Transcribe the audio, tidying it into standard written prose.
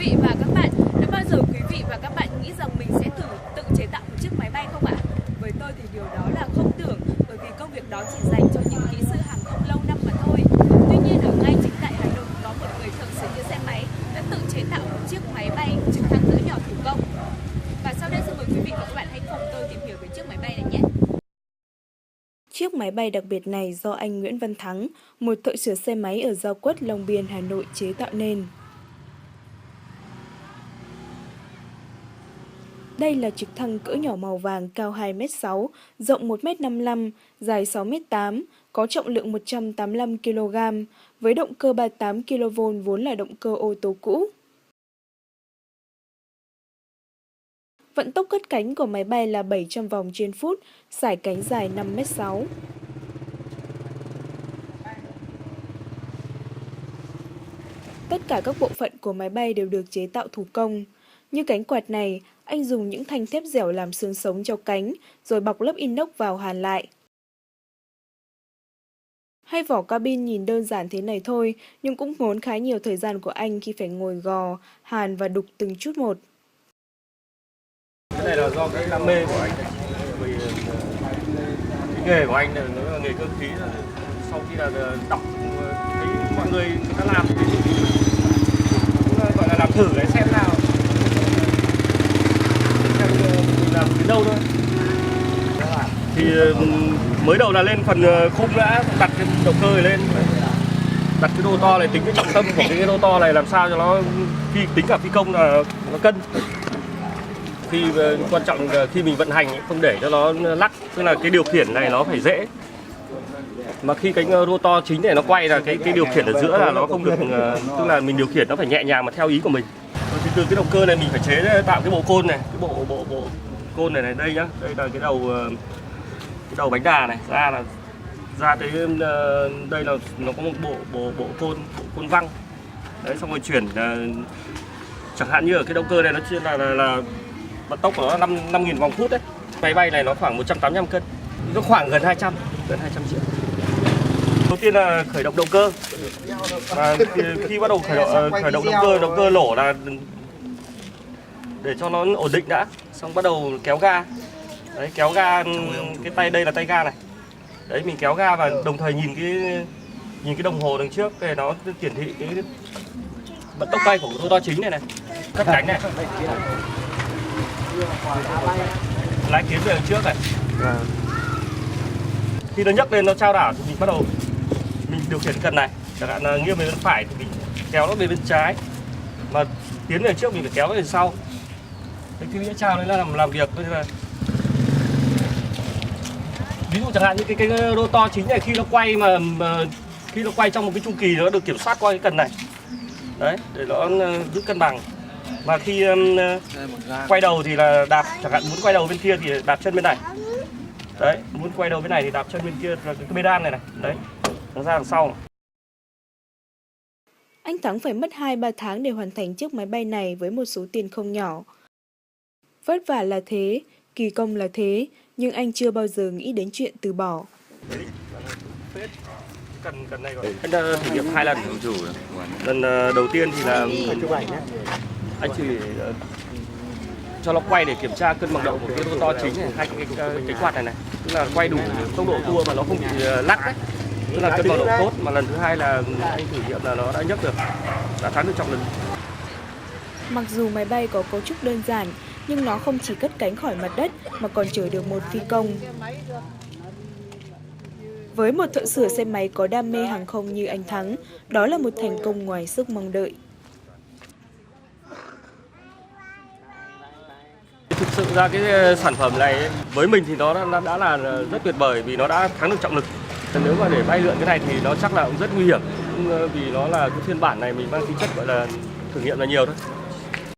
vị và các bạn, đã bao giờ quý vị và các bạn nghĩ rằng mình sẽ tự chế tạo một chiếc máy bay không ạ? Với tôi thì điều đó là không tưởng, bởi vì công việc đó chỉ dành cho những kỹ sư hàng không lâu năm mà thôi. Tuy nhiên ở ngay chính tại Hà Nội có một người thợ sửa chữa xe máy đã tự chế tạo một chiếc máy bay trực thăng cỡ nhỏ thủ công. Và sau đây xin mời quý vị và các bạn hãy cùng tôi tìm hiểu về chiếc máy bay này nhé. Chiếc máy bay đặc biệt này do anh Nguyễn Văn Thắng, một thợ sửa xe máy ở Giao Quất, Long Biên, Hà Nội chế tạo nên. Đây là trực thăng cỡ nhỏ màu vàng cao 2m6, rộng 1m55, dài 6m8, có trọng lượng 185 kg, với động cơ 38 kV vốn là động cơ ô tô cũ. Vận tốc cất cánh của máy bay là 700 vòng trên phút, sải cánh dài 5m6. Tất cả các bộ phận của máy bay đều được chế tạo thủ công. Như cánh quạt này, anh dùng những thanh thép dẻo làm xương sống cho cánh, rồi bọc lớp inox vào hàn lại. Hay vỏ cabin nhìn đơn giản thế này thôi, nhưng cũng ngốn khá nhiều thời gian của anh khi phải ngồi gò, hàn và đục từng chút một. Cái này là do cái đam mê của anh. Vì cái nghề của anh là nó là nghề cơ khí. Sau khi là đọc thấy mọi người ta làm thì cũng gọi là làm thử để xem nào. Xem mình làm đến đâu thôi. Thì mới đầu là lên phần khung đã đặt cái động cơ này lên, đặt cái đô to này, tính cái trọng tâm của cái đô to này làm sao cho nó khi tính cả phi công là nó cân. Khi quan trọng là khi mình vận hành không để cho nó lắc, tức là cái điều khiển này nó phải dễ. Mà khi cánh rotor chính này nó quay là cái điều khiển ở giữa là nó không được, tức là mình điều khiển nó phải nhẹ nhàng mà theo ý của mình. Thì từ cái động cơ này mình phải tạo cái bộ côn này, cái bộ côn này đây nhá, đây là cái đầu bánh đà này, ra tới đây là nó có một bộ côn văng. Đấy, xong rồi chuyển chẳng hạn như ở cái động cơ này nó chuyên là vận tốc của nó 5.000 vòng phút đấy. Máy bay này nó khoảng 185 cân. Nó khoảng gần 200 triệu. Đầu tiên là khởi động động cơ. Và khi bắt đầu khởi động động cơ nổ là để cho nó ổn định đã, xong bắt đầu kéo ga. Đấy, kéo ga, cái tay đây là tay ga này. Đấy, mình kéo ga và đồng thời nhìn cái đồng hồ đằng trước để nó hiển thị cái vận tốc bay của rotor chính này, cất cánh này. Lái tiến về đằng trước này. Khi nó nhấc lên nó chao đảo thì mình bắt đầu mình điều khiển cần này, chẳng hạn là nghiêng về bên phải thì mình kéo nó về bên trái, mà tiến về trước mình phải kéo nó về sau. Thế khi nó chao đấy là làm việc là ví dụ chẳng hạn như cái rotor chính này khi nó quay mà khi nó quay trong một cái chu kỳ nó được kiểm soát qua cái cần này. Đấy, để nó giữ cân bằng. Và khi quay đầu thì là đạp, chẳng hạn muốn quay đầu bên kia thì đạp chân bên này. Đấy, muốn quay đầu bên này thì đạp chân bên kia là cái pedal này. Đấy, nó ra đằng sau. Anh Thắng phải mất 2-3 tháng để hoàn thành chiếc máy bay này với một số tiền không nhỏ. Vất vả là thế, kỳ công là thế, nhưng anh chưa bao giờ nghĩ đến chuyện từ bỏ. Cần này rồi. Anh đã thử nghiệm 2 lần. Lần đầu tiên thì là anh chỉ cho nó quay để kiểm tra cân bằng độ của cái rotor chính này, hai cái quạt này, tức là quay đủ tốc độ tua mà nó không bị lắc đấy, tức là cân bằng độ tốt. Mà lần thứ hai là anh thử nghiệm là nó đã nhấc được, đã thắng được trọng lực. Mặc dù máy bay có cấu trúc đơn giản, nhưng nó không chỉ cất cánh khỏi mặt đất mà còn chở được một phi công. Với một thợ sửa xe máy có đam mê hàng không như anh Thắng, đó là một thành công ngoài sức mong đợi. Thực sự ra cái sản phẩm này với mình thì nó đã là rất tuyệt vời vì nó đã thắng được trọng lực. Nếu mà để bay lượn cái này thì nó chắc là cũng rất nguy hiểm, vì nó là cái phiên bản này mình mang tính chất gọi là thử nghiệm là nhiều thôi.